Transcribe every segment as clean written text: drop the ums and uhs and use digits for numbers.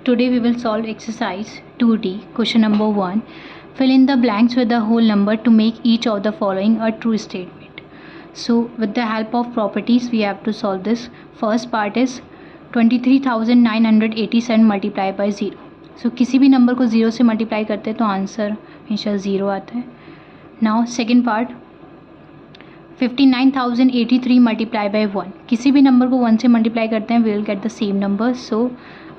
Today we will solve exercise 2D, question number 1. Fill in the blanks with the whole number to make each of the following a true statement. So with the help of properties we have to solve this. First part is 23,987 multiplied by 0. So किसी भी number को 0 से multiply करते हैं तो answer हमेशा 0 आता है. Now second part 59,083 multiplied by 1. किसी भी नंबर को 1 से मल्टीप्लाई करते हैं we will get the same number. So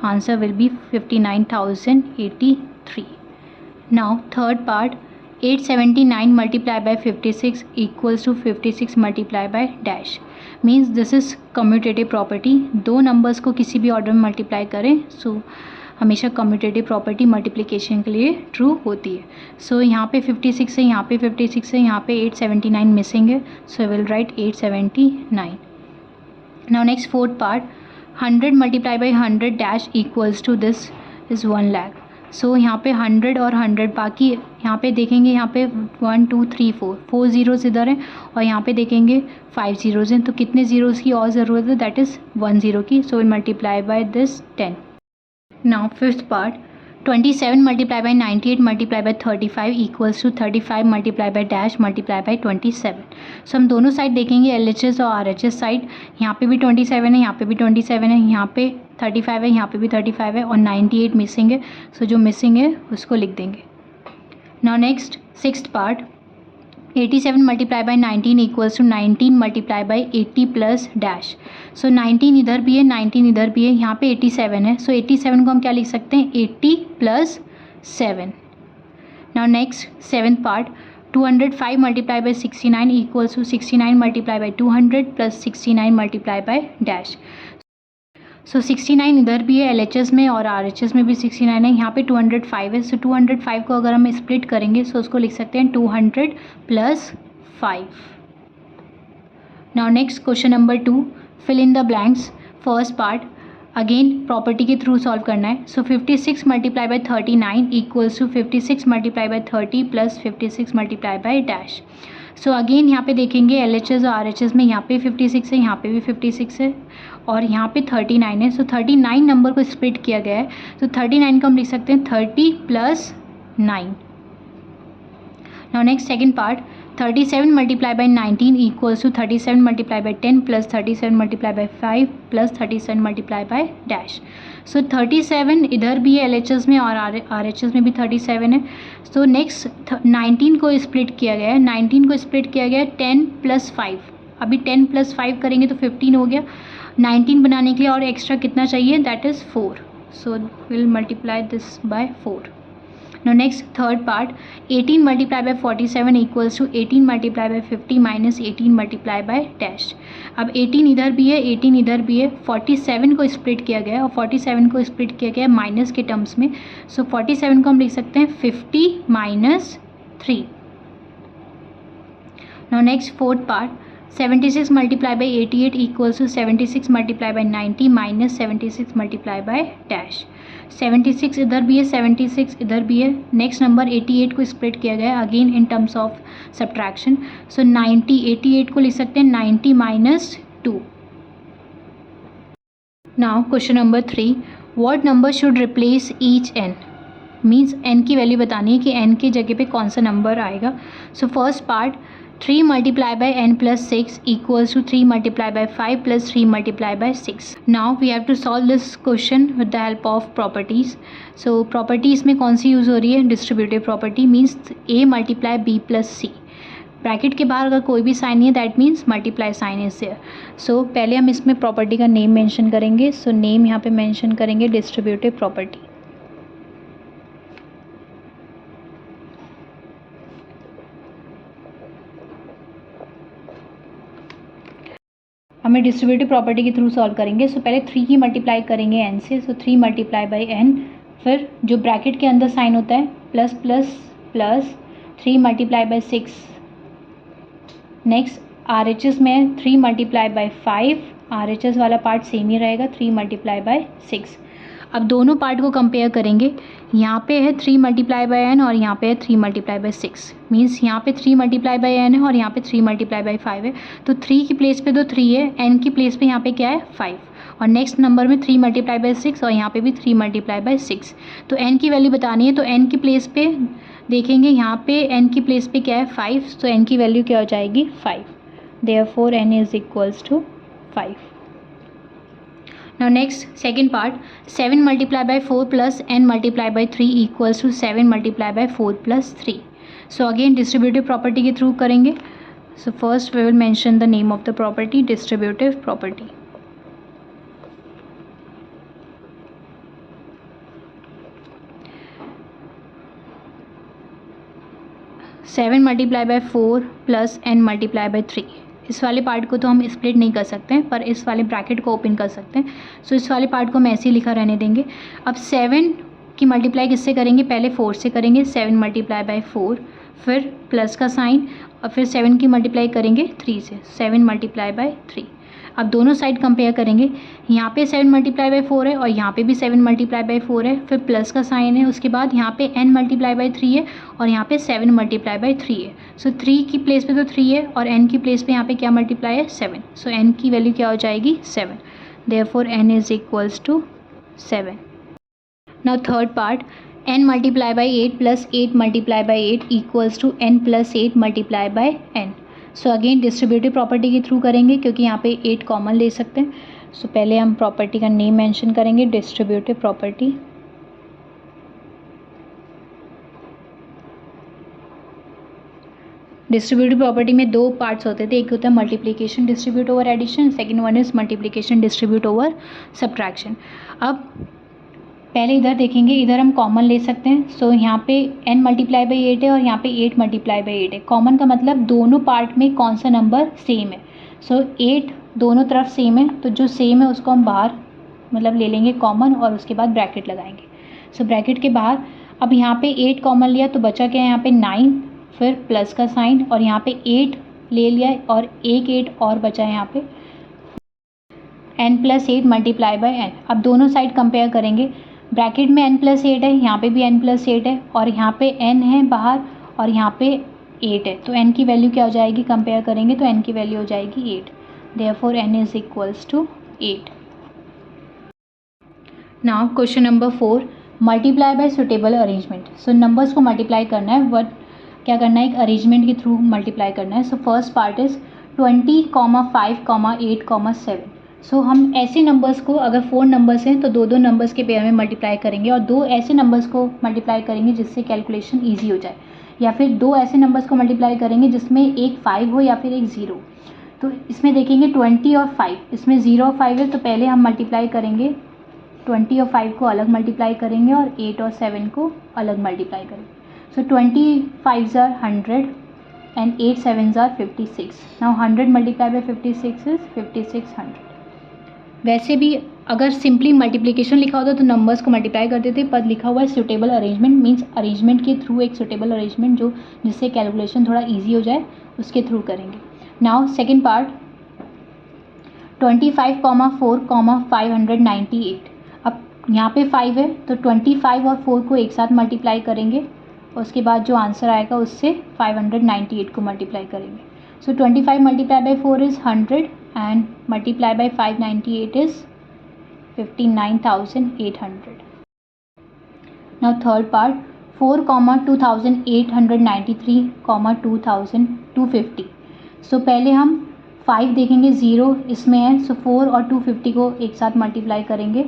answer will be 59,083. Now third part 879 multiplied by 56 equals to 56 multiplied by dash. Means this is commutative property. दो numbers को किसी भी ऑर्डर में मल्टीप्लाई करें सो हमेशा कम्यूटेटिव प्रॉपर्टी मल्टीप्लिकेशन के लिए true होती है. सो यहाँ पे 56 है, यहाँ पे 56 है, यहाँ पे 879 मिसिंग है. So I will write 879. Now next fourth part 100 multiply by 100 dash equals to this is 1 lakh. So यहाँ पे 100 और 100 बाकी यहाँ पे देखेंगे यहाँ पे 1 2 3 4 ज़ीरोज़ इधर हैं और यहाँ पे देखेंगे 5 ज़ीरोज़ हैं. तो कितने ज़ीरोज़ की और ज़रूरत है दैट इज़ 1 ज़ीरो की. So will multiply by this 10. Now fifth part 27 multiplied by 98 multiplied by 35 equals to 35 multiplied by dash multiplied by 27. So हम दोनों साइड देखेंगे LHS और RHS साइड. यहाँ पे भी 27 है, यहाँ पे भी 27 है, यहाँ पे 35 है, यहाँ पे भी 35 है और 98 मिसिंग है. सो जो मिसिंग है उसको लिख देंगे. Now next sixth part 87 multiplied by 19 equals to 19 multiplied by 80 plus dash. So 19 इधर भी है, 19 इधर भी है, यहाँ पे 87 है. सो 87 को हम क्या लिख सकते हैं 80 plus 7. Now next seventh part 205 multiplied by 69 equals to 69 multiplied by 200 plus 69 multiplied by dash. सो 69 इधर भी है LHS में और RHS में भी 69 है. यहाँ पे 205 है. सो 205 को अगर हम स्प्लिट करेंगे सो उसको लिख सकते हैं 200 plus 5. Now next question number 2 fill in the blanks. First part again property के थ्रू सॉल्व करना है. So 56 multiply by 39 equals to 56 multiply by 30 plus 56 multiply by dash. So again यहाँ पे देखेंगे LHS और RHS में यहाँ पे 56 है, यहाँ पे भी 56 है और यहाँ पे 39 है. सो 39 नंबर को स्प्लिट किया गया है. तो 39 को हम लिख सकते हैं 30 plus 9. Now next second part 37 multiply by 19 equals to 37 multiply by 10 plus 37 multiply by 5 plus 37 multiply by dash. So 37 इधर भी है LHS में और RHS में भी 37 है. सो नेक्स्ट 19 को स्प्लिट किया गया है. 19 को स्प्लिट किया गया है 10 प्लस 5. अभी 10 प्लस 5 करेंगे तो 15 हो गया. 19 बनाने के लिए और एक्स्ट्रा कितना चाहिए that is 4. So will multiply this by 4. Now next third part 18 multiplied by 47 equals to 18 multiplied by 50 minus 18 multiplied by dash. अब 18 इधर भी है, 18 इधर भी है. 47 को स्प्लिट किया गया है और 47 को स्प्लिट किया गया है माइनस के टर्म्स में. सो 47 को हम लिख सकते हैं 50 minus 3. Now next fourth part 76 multiplied by 88 equals to 76 multiplied by 90 minus 76 multiplied by dash. 76 इधर भी है, 76 इधर भी है. नेक्स्ट नंबर 88 को स्प्लिट किया गया है again in terms of subtraction. So 88 को लिख सकते हैं 90 minus 2. Now question number 3 what number should replace each n. Means n की वैल्यू बतानी है कि n की जगह पे कौन सा नंबर आएगा. सो first part 3 multiplied by n plus 6 equals to 3 multiplied by 5 plus 3 multiplied by 6. Now we have to solve this question with the help of properties. So properties में कौन सी यूज़ हो रही है distributive property. Means a multiply b plus c. Bracket के बाहर अगर कोई भी साइन नहीं है that means multiply sign is there. So पहले हम इसमें प्रॉपर्टी का नेम मेंशन करेंगे. सो नेम यहाँ पे मेंशन करेंगे डिस्ट्रीब्यूटिव प्रॉपर्टी. हमें डिस्ट्रीब्यूटिव प्रॉपर्टी के थ्रू सॉल्व करेंगे. सो पहले 3 की मल्टीप्लाई करेंगे n से. सो 3 मल्टीप्लाई बाई n. फिर जो ब्रैकेट के अंदर साइन होता है plus plus plus 3 multiply by 6. Next RHS में 3 मल्टीप्लाई बाई 5. RHS वाला पार्ट सेम ही रहेगा 3 मल्टीप्लाई बाई 6. अब दोनों पार्ट को कंपेयर करेंगे. यहाँ पे है 3 मल्टीप्लाई बाई n और यहाँ पे है 3 मल्टीप्लाई बाई 6. मीन्स यहाँ पे 3 मल्टीप्लाई बाई n है और यहाँ पे 3 मल्टीप्लाई बाई 5 है. तो 3 की प्लेस पे तो 3 है, n की प्लेस पे यहाँ पे क्या है 5 और नेक्स्ट नंबर में 3 मल्टीप्लाई बाय 6 और यहाँ पे भी 3 मल्टीप्लाई बाय 6। तो n की वैल्यू बतानी है, तो n की प्लेस पे देखेंगे, यहाँ पे n की प्लेस पे क्या है 5, तो n की वैल्यू क्या हो जाएगी 5, therefore n is equals to 5। Now next second part, 7 multiplied by 4 plus n multiplied by 3 equals to 7 multiplied by 4 plus 3. So again distributive property के थ्रू करेंगे. So first we will mention the name of the property, distributive property. Seven multiply by 4 plus n multiply bye 3. इस वाले part को तो हम split नहीं कर सकते हैं, पर इस वाले ब्रैकेट को ओपन कर सकते हैं. सो इस वाले पार्ट को हम ऐसे ही लिखा रहने देंगे. अब 7 की मल्टीप्लाई किससे करेंगे, पहले 4 से करेंगे. 7 मल्टीप्लाई बाय 4, फिर प्लस का साइन, और फिर 7 की मल्टीप्लाई करेंगे 3 से. 7 मल्टीप्लाई बाय 3. अब दोनों साइड कंपेयर करेंगे. यहाँ पे 7 मल्टीप्लाई बाय 4 है और यहाँ पे भी 7 मल्टीप्लाई बाय 4 है, फिर प्लस का साइन है. उसके बाद यहाँ पे n मल्टीप्लाई बाय 3 है और यहाँ पे 7 मल्टीप्लाई बाय 3 है. सो 3 की प्लेस पे तो 3 है और n की प्लेस पे यहाँ पे क्या मल्टीप्लाई है 7. सो n की वैल्यू क्या हो जाएगी 7, therefore n is equals to 7. Now third part, n multiply by 8 plus 8 multiply by 8 equals to n plus 8 multiply by n. So again distributive property के थ्रू करेंगे क्योंकि यहाँ पे 8 कॉमन ले सकते हैं. सो पहले हम प्रॉपर्टी का नेम मेंशन करेंगे, डिस्ट्रीब्यूटिव प्रॉपर्टी. डिस्ट्रीब्यूटिव प्रॉपर्टी में दो पार्ट्स होते थे, एक होता है multiplication distribute over addition, second one is multiplication distribute over subtraction. अब पहले इधर देखेंगे, इधर हम कॉमन ले सकते हैं. सो यहाँ पे n मल्टीप्लाई बाई 8 है और यहाँ पे 8 मल्टीप्लाई बाई 8 है. कॉमन का मतलब दोनों पार्ट में कौन सा नंबर सेम है. सो 8 दोनों तरफ सेम है, तो जो सेम है उसको हम बाहर मतलब ले लेंगे कॉमन और उसके बाद ब्रैकेट लगाएंगे. सो ब्रैकेट के बाहर अब यहाँ पे 8 कॉमन लिया तो बचा क्या है यहाँ पे 9, फिर प्लस का साइन और यहाँ पे 8 ले लिया और एक 8 और बचा है यहाँ पे n plus 8 multiply by n. अब दोनों साइड कंपेयर करेंगे. ब्रैकेट में n प्लस 8 है, यहाँ पे भी n प्लस 8 है और यहाँ पे n है बाहर और यहाँ पे 8 है. तो n की वैल्यू क्या हो जाएगी, कंपेयर करेंगे तो n की वैल्यू हो जाएगी 8, therefore n is equals to 8. Now question number 4, multiply by suitable arrangement. So numbers को मल्टीप्लाई करना है, बट क्या करना है, एक अरेंजमेंट के थ्रू मल्टीप्लाई करना है. सो फर्स्ट पार्ट इज 20, 5, 8, 7. सो हम ऐसे नंबर्स को, अगर 4 नंबर्स हैं तो दो दो नंबर्स के पेयर में मल्टीप्लाई करेंगे और दो ऐसे नंबर्स को मल्टीप्लाई करेंगे जिससे कैलकुलेशन ईजी हो जाए, या फिर दो ऐसे नंबर्स को मल्टीप्लाई करेंगे जिसमें एक 5 हो या फिर एक 0. तो इसमें देखेंगे 20 और 5, इसमें 0 और 5 है, तो पहले हम मल्टीप्लाई करेंगे 20 और 5 को अलग मल्टीप्लाई करेंगे और 8 और 7 को अलग मल्टीप्लाई करेंगे. सो 20 5s are 100 and 8 7s are 56. Now 100 multiplied by 56 is 5600. वैसे भी अगर सिंपली मल्टीप्लिकेशन लिखा होता तो नंबर्स को मल्टीप्लाई करते थे, पर लिखा हुआ है सुटेबल अरेंजमेंट, मीन्स अरेंजमेंट के थ्रू एक सुटेबल अरेंजमेंट जो जिससे कैलकुलेशन थोड़ा इजी हो जाए उसके थ्रू करेंगे. Now second part 25, 4, 598. अब यहाँ पे 5 है तो 25 और 4 को एक साथ मल्टीप्लाई करेंगे, उसके बाद जो आंसर आएगा उससे 598 को मल्टीप्लाई करेंगे. सो 25 multiply by 4 is 100 and multiply by 598 is 59,800. Now third part 4, 2893, 250. So पहले हम 5 देखेंगे, 0 इसमें है, सो 4 और 250 को एक साथ मल्टीप्लाई करेंगे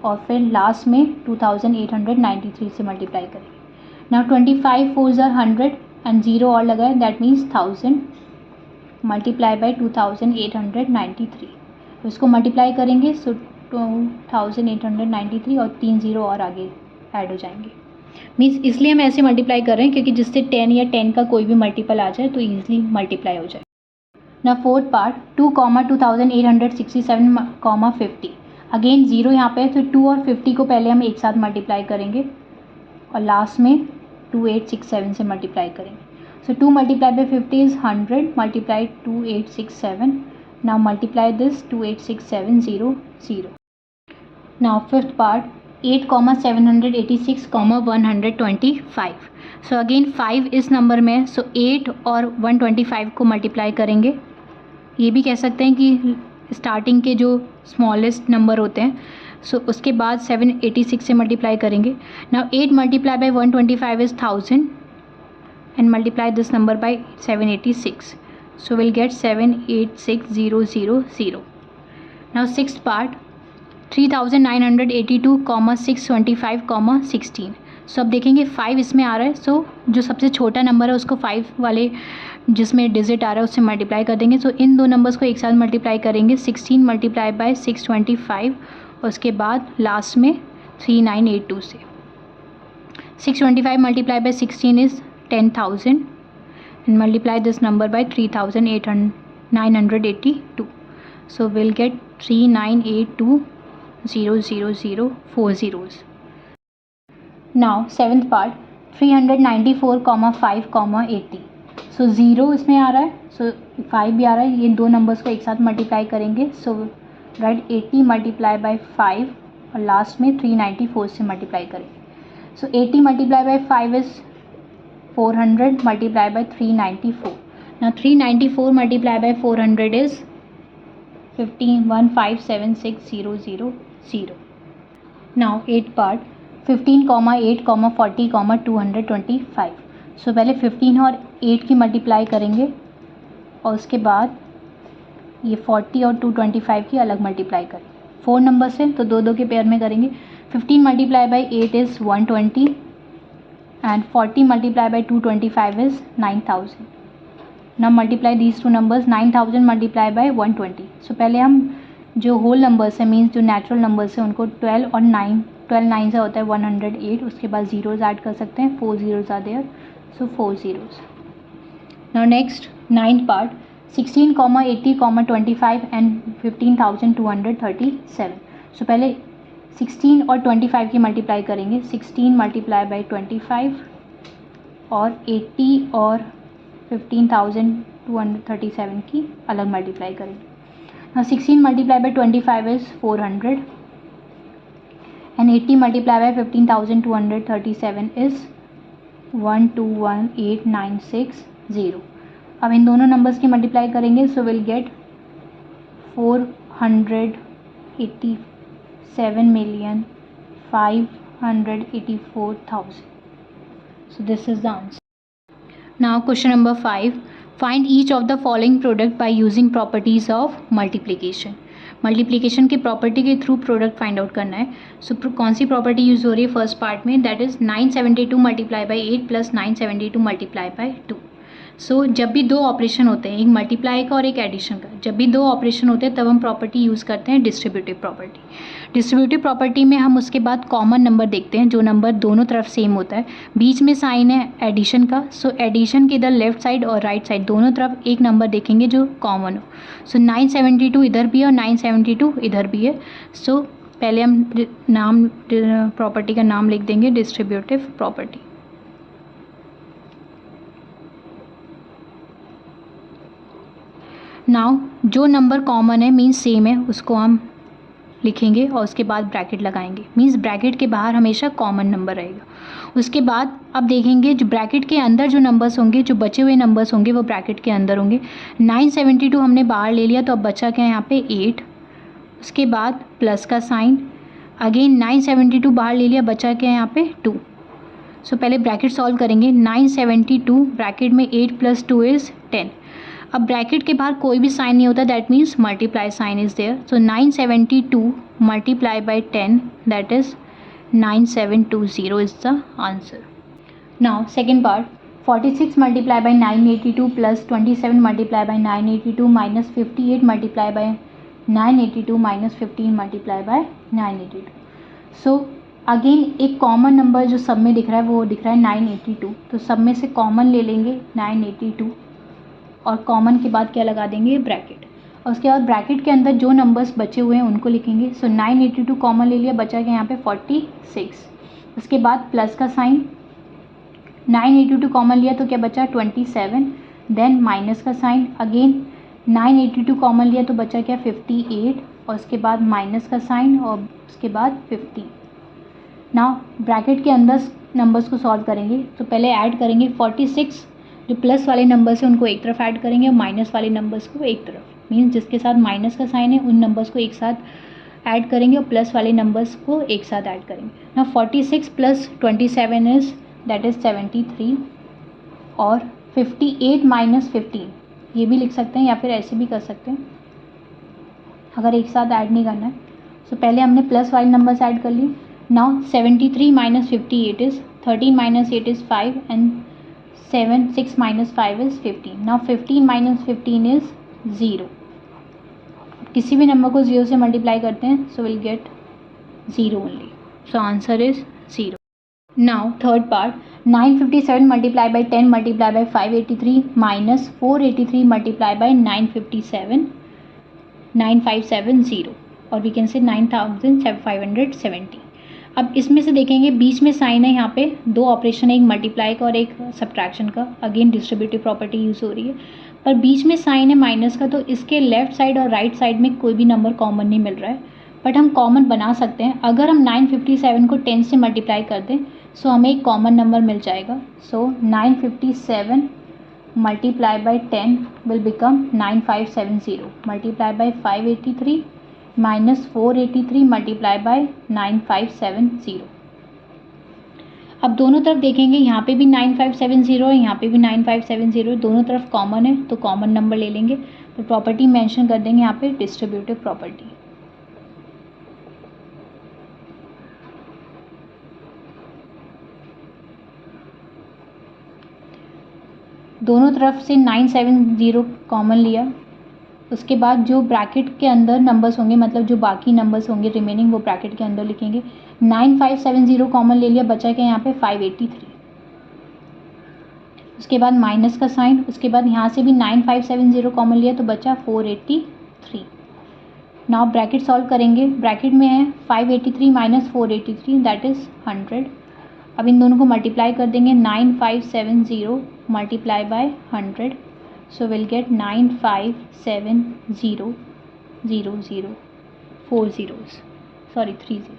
और फिर लास्ट में 2893 से मल्टीप्लाई करेंगे. Now 25 4s are 100 and 0 और लगा है, दैट मीन्स 1000 मल्टीप्लाई बाई 2893. तो इसको मल्टीप्लाई करेंगे, सो 2893 और 3 0 और आगे ऐड हो जाएंगे. मीन्स इसलिए हम ऐसे मल्टीप्लाई कर रहे हैं क्योंकि जिससे 10 या 10 का कोई भी मल्टीपल आ जाए तो ईजिली मल्टीप्लाई हो जाए. ना फोर्थ पार्ट 2, 2867, 50. अगेन 0 यहाँ पे है, तो 2 और 50 को पहले हम एक साथ मल्टीप्लाई करेंगे और लास्ट में 2867 से मल्टीप्लाई करेंगे. So 2 multiplied by 50 is 100 multiplied 2867. Now multiply this 286,700. Now fifth part 8, 786, 125. So again 5 इस नंबर में है, so 8 और 125 को मल्टीप्लाई करेंगे. ये भी कह सकते हैं कि स्टार्टिंग के जो स्मॉलेस्ट नंबर होते हैं सो उसके बाद 786 से मल्टीप्लाई करेंगे. Now 8 multiply bye 125 is 1000 and multiply this number by 786. So we'll get 786000. Now sixth part, 3982, 625, 16. सो अब देखेंगे 5 इसमें आ रहा है. सो जो सबसे छोटा नंबर है उसको 5 वाले जिसमें डिजिट आ रहा है उससे मल्टीप्लाई कर देंगे. सो इन दो नंबर्स को एक साथ मल्टीप्लाई करेंगे. 16 मल्टीप्लाई बाय 625 और उसके बाद लास्ट में 3982 से. 625 multiply by 16 is 10,000 and multiply this number by 3,982. So we'll get 3982,000, 4 zeros. Now seventh part, 394, 5, 80. So 0 इसमें आ रहा है. So 5 भी आ रहा है. ये दो नंबर्स को एक साथ मल्टीप्लाई करेंगे. So राइट 80 मल्टीप्लाई बाय 5 और लास्ट में 394 से मल्टीप्लाई करेंगे. So 80 multiply by 5 is 400 multiply by 394. Now 394 multiply by 400 is 15,157,6,000. Now 8th part, 15, 8, 40, 225. So पहले 15 और 8 की मल्टीप्लाई करेंगे और उसके बाद ये 40 और 225 की अलग मल्टीप्लाई करेंगे. 4 नंबर्स हैं तो दो के पेयर में करेंगे. 15 multiply by 8 is 120 and 40 multiplied by 225 is 9,000. Now multiply these two numbers. 9,000 multiplied by 120. So पहले हम जो होल नंबर्स है मीन्स जो नेचुरल नंबर्स है उनको 12 और 9, 12 9 से होता है 108. उसके बाद ज़ीरोज़ ऐड कर सकते हैं. 4 zeros are there, so 4 zeros. Now next 9th part, 16, 80, 25 and 15,237. So पहले 16 और 25 की मल्टीप्लाई करेंगे. 16 मल्टीप्लाई बाई 25 और 80 और 15,237 की अलग मल्टीप्लाई करेंगे. Now 16 multiply by 25 is 400 and 80 multiply by 15,237 is 1218,960. अब इन दोनों नंबर्स की मल्टीप्लाई करेंगे. So will get 487,584,000. So this is the answer. Now question number 5. Find each of the following product by using properties of multiplication. Multiplication की property के through product find out करना है. सो कौन सी प्रॉपर्टी यूज़ हो रही है फर्स्ट पार्ट में, that is 972 multiply by 8 plus 972 multiply by 2. सो जब भी दो ऑपरेशन होते हैं, एक मल्टीप्लाई का और एक एडिशन का, जब भी दो ऑपरेशन होते हैं तब हम प्रॉपर्टी यूज़ करते हैं डिस्ट्रीब्यूटिव प्रॉपर्टी. डिस्ट्रीब्यूटिव प्रॉपर्टी में हम उसके बाद कॉमन नंबर देखते हैं जो नंबर दोनों तरफ सेम होता है. बीच में साइन है एडिशन का. सो एडिशन के इधर लेफ्ट साइड और राइट साइड दोनों तरफ एक नंबर देखेंगे जो कॉमन हो. सो 972 इधर भी है और 972 इधर भी है. सो पहले हम नाम प्रॉपर्टी का नाम लिख देंगे डिस्ट्रीब्यूटिव प्रॉपर्टी. नाउ जो नंबर कॉमन है मीन्स सेम है उसको हम लिखेंगे और उसके बाद ब्रैकेट लगाएंगे. मीन्स ब्रैकेट के बाहर हमेशा कॉमन नंबर रहेगा. उसके बाद अब देखेंगे जो ब्रैकेट के अंदर जो नंबर्स होंगे, जो बचे हुए नंबर्स होंगे वो ब्रैकेट के अंदर होंगे. 972 हमने बाहर ले लिया तो अब बचा क्या है यहाँ पे 8. उसके बाद प्लस का साइन, अगेन 972 बाहर ले लिया, बचा क्या है यहाँ पे 2. सो पहले ब्रैकेट सॉल्व करेंगे. 972 ब्रैकेट में 8 प्लस 2 इज़ 10. अब ब्रैकेट के बाहर कोई भी साइन नहीं होता, that means multiply sign is there. So 972 multiply by 10 that is 9720 is the answer. Now second part, 46 multiply by 982 plus 27 multiply by 982 minus 58 multiply by 982 minus 15 multiply by 982. So again एक common number जो सब में दिख रहा है वो दिख रहा है 982. तो सब में से कॉमन ले लेंगे 982 और कॉमन के बाद क्या लगा देंगे ब्रैकेट. और उसके बाद ब्रैकेट के अंदर जो नंबर्स बचे हुए हैं उनको लिखेंगे. सो 982 कॉमन ले लिया, बचा गया यहाँ पे 46. उसके बाद प्लस का साइन, 982 कॉमन लिया तो क्या बचा 27. देन माइनस का साइन, अगेन 982 कॉमन लिया तो बचा क्या 58 और उसके बाद माइनस का साइन और उसके बाद 50. नाउ ब्रैकेट के अंदर नंबर्स को सॉल्व करेंगे. तो पहले ऐड करेंगे 46, जो प्लस वाले नंबर्स हैं उनको एक तरफ ऐड करेंगे और माइनस वाले नंबर्स को एक तरफ. मीन्स जिसके साथ माइनस का साइन है उन नंबर्स को एक साथ ऐड करेंगे और प्लस वाले नंबर्स को एक साथ ऐड करेंगे। ना 46 प्लस 27 इज दैट इज़ 73 और 58 माइनस 15 ये भी लिख सकते हैं या फिर ऐसे भी कर सकते हैं अगर एक साथ ऐड नहीं करना है। सो पहले हमने प्लस वाले नंबर्स ऐड कर लिए। Now 73 minus 58 is 13 minus 8 is 5 and 6 minus 5 is 15। Now 15 minus 15 is 0। किसी भी नंबर को 0 से मल्टीप्लाई करते हैं so will get 0 only. So answer is 0। Now third part 957 multiply by 10 multiply by 583 minus 483 multiply by 9570 और we can say 9570। अब इसमें से देखेंगे बीच में साइन है, यहाँ पे दो ऑपरेशन है, एक मल्टीप्लाई का और एक सब्ट्रैक्शन का। अगेन डिस्ट्रीब्यूटिव प्रॉपर्टी यूज़ हो रही है, पर बीच में साइन है माइनस का, तो इसके लेफ्ट साइड और राइट साइड में कोई भी नंबर कॉमन नहीं मिल रहा है, बट हम कॉमन बना सकते हैं। अगर हम 957 को 10 से मल्टीप्लाई कर दें सो हमें एक कॉमन नंबर मिल जाएगा। सो 957 multiply by 10 will become 9570 multiply by 583 minus 483 multiply by 9570। अब दोनों तरफ देखेंगे, यहाँ पे भी 9570 है, यहाँ पे भी 9570, दोनों तरफ कॉमन है तो कॉमन नंबर ले लेंगे। तो प्रॉपर्टी मेंशन कर देंगे यहाँ पे डिस्ट्रीब्यूटिव प्रॉपर्टी। दोनों तरफ से 970 कॉमन लिया, उसके बाद जो ब्रैकेट के अंदर नंबर्स होंगे, मतलब जो बाकी नंबर्स होंगे रिमेनिंग, वो ब्रैकेट के अंदर लिखेंगे। 9570 कॉमन ले लिया, बचा क्या यहाँ पे 583। उसके बाद माइनस का साइन, उसके बाद यहाँ से भी 9570 कॉमन लिया तो बचा 483। नाउ ब्रैकेट सॉल्व करेंगे, ब्रैकेट में है 583 माइनस 483 दैट इज़ 100। अब इन दोनों को मल्टीप्लाई कर देंगे, 9570 multiply by 100 so we'll get 9570 4 zeros, sorry 3 zeros.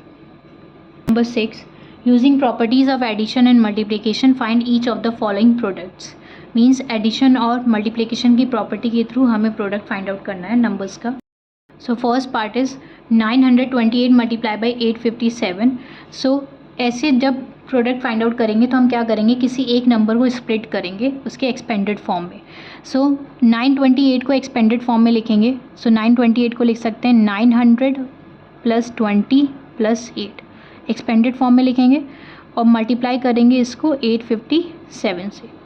Number 6, using properties of addition and multiplication find each of the following products। Means addition और multiplication की प्रॉपर्टी के थ्रू हमें प्रोडक्ट फाइंड आउट करना है नंबर्स का। So first part is 928 multiply by 857। So ऐसे जब product find out करेंगे तो हम क्या करेंगे, किसी एक नंबर को स्प्लिट करेंगे उसके एक्सपेंडेड फॉर्म में। सो 928 को एक्सपेंडेड फॉर्म में लिखेंगे। सो 928 को लिख सकते हैं 900 प्लस 20 प्लस 8 एक्सपेंडेड फॉर्म में लिखेंगे और मल्टीप्लाई करेंगे इसको 857 से।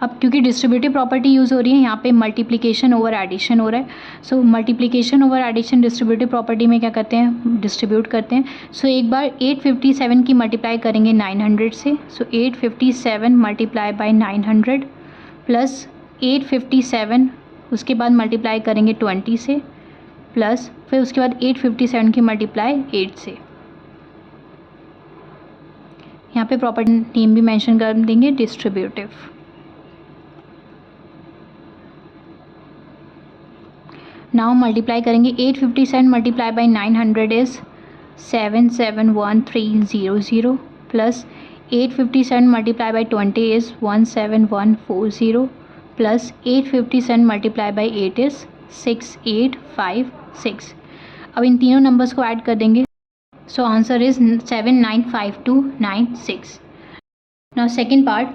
अब क्योंकि डिस्ट्रीब्यूटिव प्रॉपर्टी यूज़ हो रही है, यहाँ पे मल्टीप्लिकेशन ओवर एडिशन हो रहा है। So multiplication over addition distributive property में क्या करते हैं, डिस्ट्रीब्यूट करते हैं। सो एक बार 857 की मल्टीप्लाई करेंगे 900 से। सो 857 मल्टीप्लाई बाई 900 प्लस 857, उसके बाद मल्टीप्लाई करेंगे 20 से, प्लस फिर उसके बाद 857 की मल्टीप्लाई 8 से। यहाँ पे प्रॉपर्टी नेम भी मेंशन कर देंगे डिस्ट्रीब्यूटिव। नाउ मल्टीप्लाई करेंगे 857 multiply by 900 is 771300 plus 857 multiply by 20 is 17140 plus 857 multiply by 8 is 6856। अब इन तीनों नंबर्स को ऐड कर देंगे। So answer is 795296। Now second part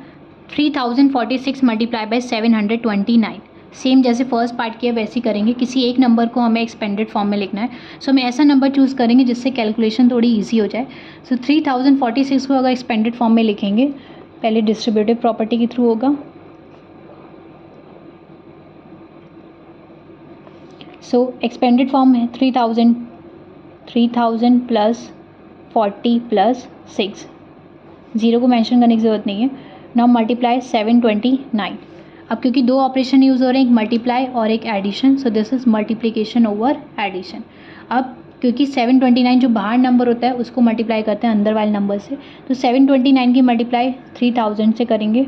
3046 multiply by 729। Same जैसे फर्स्ट पार्ट किया वैसे ही करेंगे, किसी एक नंबर को हमें एक्सपेंडेड फॉर्म में लिखना है। सो हम ऐसा नंबर चूज़ करेंगे जिससे कैलकुलेशन थोड़ी इजी हो जाए। सो 3046 को अगर एक्सपेंडेड फॉर्म में लिखेंगे, पहले डिस्ट्रीब्यूटिव प्रॉपर्टी के थ्रू होगा। सो एक्सपेंडेड फॉर्म है 3000 प्लस 40 प्लस 6, ज़ीरो को मेंशन करने की ज़रूरत नहीं है। Now multiply 729। अब क्योंकि दो ऑपरेशन यूज़ हो रहे हैं, एक मल्टीप्लाई और एक addition, so this is multiplication over addition. अब क्योंकि 729 जो बाहर नंबर होता है उसको मल्टीप्लाई करते हैं अंदर वाले नंबर से, तो 729 की मल्टीप्लाई 3000 से करेंगे,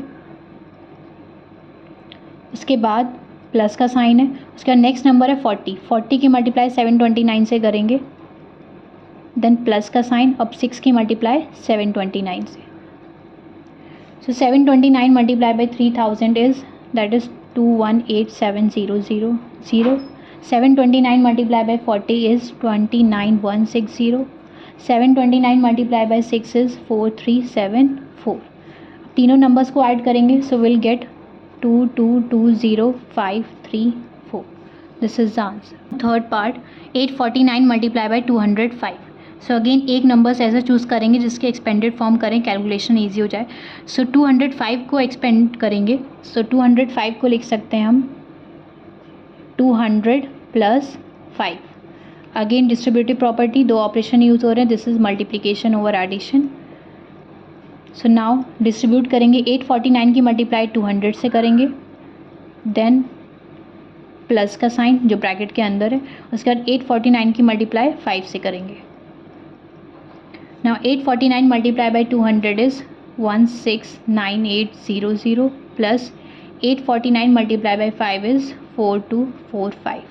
उसके बाद प्लस का साइन है, उसके बाद नेक्स्ट नंबर है 40 की मल्टीप्लाई 729 से करेंगे, देन प्लस का साइन, अब 6 की मल्टीप्लाई 729 से। सो 729 multiply by 3000 is that is 218700, 729 multiplied by 40 is 29160. 729 multiplied by 6 is 4374. तीनों नंबर्स को ऐड करेंगे so will get 2220534. This is the answer. Third part 849 multiply by 205. So again एक नंबर्स ऐसा choose करेंगे जिसके एक्सपेंडेड फॉर्म करें, calculation easy हो जाए. सो 205 को एक्सपेंड करेंगे. सो 205 को लिख सकते हैं हम 200 प्लस 5. अगेन डिस्ट्रीब्यूटिव प्रॉपर्टी, दो ऑपरेशन यूज़ हो रहे हैं. This is multiplication over addition. So now distribute करेंगे. 849 की मल्टीप्लाई 200 से करेंगे, देन प्लस का साइन जो ब्रैकेट के अंदर है. उसके बाद 849 की मल्टीप्लाई 5 से करेंगे. Now 849 multiply by 200 is 169800 plus 849 multiply by 5 is 4245.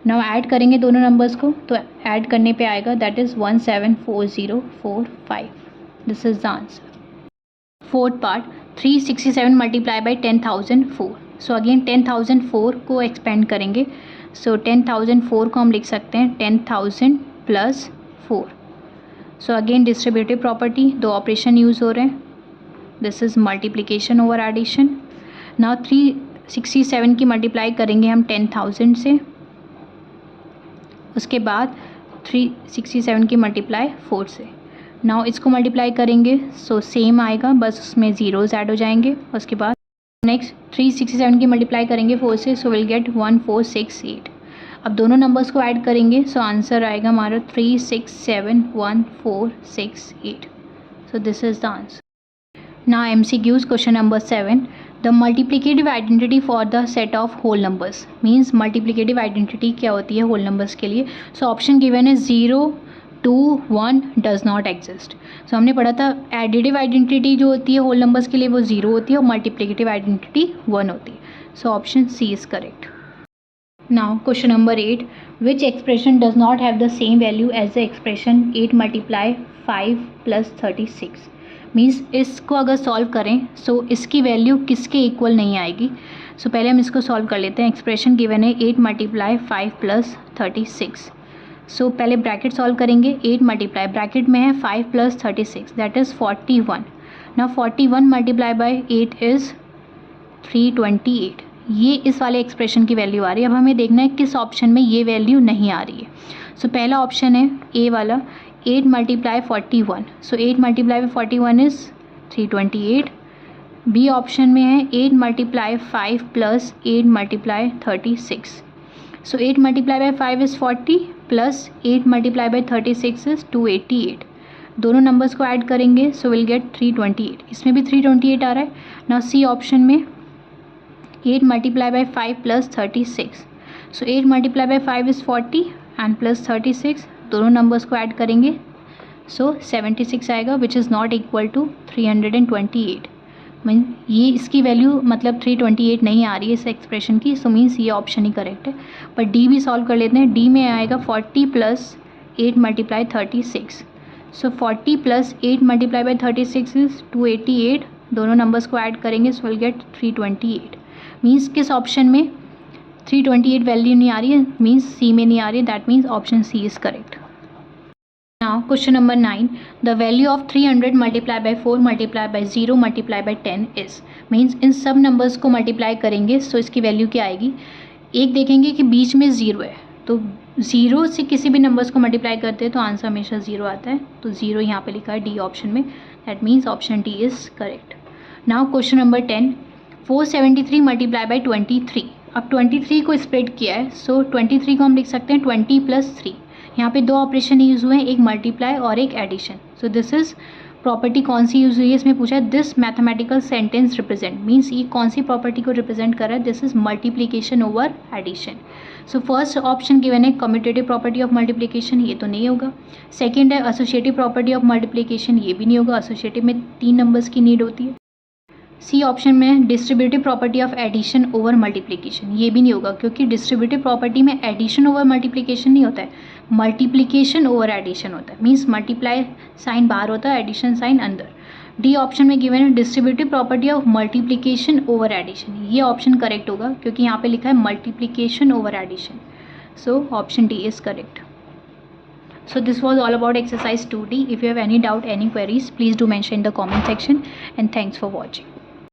Now add करेंगे दोनों नंबर्स को, तो ऐड करने पे आएगा that is 174045. This is the answer. Fourth part 367 multiply by 10,004. So again 10,004 को एक्सपेंड करेंगे. सो 10,004 को हम लिख सकते हैं 10,000 plus 4. So again distributive property, दो ऑपरेशन यूज़ हो रहे हैं. This is multiplication over addition. Now 367 की मल्टीप्लाई करेंगे हम 10,000 से. उसके बाद 367 की मल्टीप्लाई 4 से. नाउ इसको मल्टीप्लाई करेंगे सो सेम आएगा, बस उसमें ज़ीरोज़ ऐड हो जाएंगे. उसके बाद नेक्स्ट 367 की मल्टीप्लाई करेंगे 4 से, सो विल गेट 1468. अब दोनों नंबर्स को ऐड करेंगे सो आंसर आएगा हमारा 3671468. So this is the answer. Now MCQs question number 7. The multiplicative identity for the set of whole numbers. Means multiplicative identity क्या होती है होल नंबर्स के लिए. सो ऑप्शन गिवन है 0, 2, 1 डज नॉट एग्जिस्ट. सो हमने पढ़ा था एडिटिव आइडेंटिटी जो होती है होल नंबर्स के लिए वो 0 होती है और मल्टीप्लिकेटिव आइडेंटिटी 1 होती है. So option C is correct. Now question number 8. Which expression does not have the same value as the expression 8 multiply 5 plus 36. Means इसको अगर सॉल्व करें सो इसकी वैल्यू किसके इक्वल नहीं आएगी. सो पहले हम इसको सॉल्व कर लेते हैं. एक्सप्रेशन गिवन है 8 मल्टीप्लाई 5 प्लस 36. सो पहले ब्रैकेट सॉल्व करेंगे. 8 मल्टीप्लाई ब्रैकेट में है 5 plus 36 that is 41. Now 41 multiply by 8 is 328. ये इस वाले एक्सप्रेशन की वैल्यू आ रही है. अब हमें देखना है किस ऑप्शन में ये वैल्यू नहीं आ रही है. सो पहला ऑप्शन है ए वाला 8 multiply 41. So 8 multiply by 41 is 328. B option में है 8 multiply 5 plus 8 multiply 36. So 8 multiply by 5 is 40 plus 8 multiply by 36 is 288. दोनों नंबर्स को ऐड करेंगे सो विल गेट 328. इसमें भी 328 आ रहा है. नाउ सी ऑप्शन में 8 multiply by 5 plus 36. So 8 multiply by 5 is 40 and plus 36. दोनों नंबर्स को ऐड करेंगे सो 76 आएगा which is not equal to 328. Mean ये इसकी वैल्यू मतलब 328 नहीं आ रही है इस एक्सप्रेशन की. सो मीन्स ये ऑप्शन ही करेक्ट है. पर डी भी सॉल्व कर लेते हैं. डी में आएगा 40 plus 8 multiply 36. So 40 plus 8 multiply by 36 is 288. दोनों नंबर्स को ऐड करेंगे सो विल गेट 328. मीन्स किस ऑप्शन में 328 वैल्यू नहीं आ रही है, मीन्स सी में नहीं आ रही है. That means option C is correct. Now question number 9. The value of 300 multiply by 4 multiply by 0 multiply by 10 is. Means इन सब नंबर्स को मल्टीप्लाई करेंगे सो इसकी वैल्यू क्या आएगी. एक देखेंगे कि बीच में 0 है तो 0 से किसी भी नंबर्स को मल्टीप्लाई करते हैं तो आंसर हमेशा 0 आता है. तो 0 यहाँ पे लिखा है डी ऑप्शन में. That means option D is correct. Now question number 10. 473 multiply by 23. अब 23 को स्प्लिट किया है सो 23 को हम लिख सकते हैं 20 प्लस 3. यहाँ पे दो ऑपरेशन यूज़ हुए हैं, एक मल्टीप्लाई और एक addition. So this is property कौन सी यूज़ हुई है इसमें पूछा है. This mathematical sentence represent means ये कौन सी प्रॉपर्टी को रिप्रेजेंट कर रहा है. This is multiplication over addition. So first option given है कम्यूटेटिव प्रॉपर्टी ऑफ मल्टीप्लिकेशन, ये तो नहीं होगा. सेकेंड है एसोसिएटिव प्रॉपर्टी ऑफ मल्टीप्लिकेशन, ये भी नहीं होगा. एसोसिएटिव में 3 नंबर्स की नीड होती है. सी ऑप्शन में distributive property of addition over multiplication, ये भी नहीं होगा क्योंकि डिस्ट्रीब्यूटिव प्रॉपर्टी में एडिशन ओवर मल्टीप्लिकेशन नहीं होता है, मल्टीप्लिकेशन ओवर एडिशन होता है. मीन्स मल्टीप्लाई साइन बाहर होता है, एडिशन साइन अंदर. डी ऑप्शन में गिवन है distributive property of multiplication over addition, ये ऑप्शन करेक्ट होगा क्योंकि यहाँ पे लिखा है multiplication over addition. So option D is correct. So this was all about exercise 2D. If you have any doubt, any queries, please do mention in the comment section, and thanks for watching.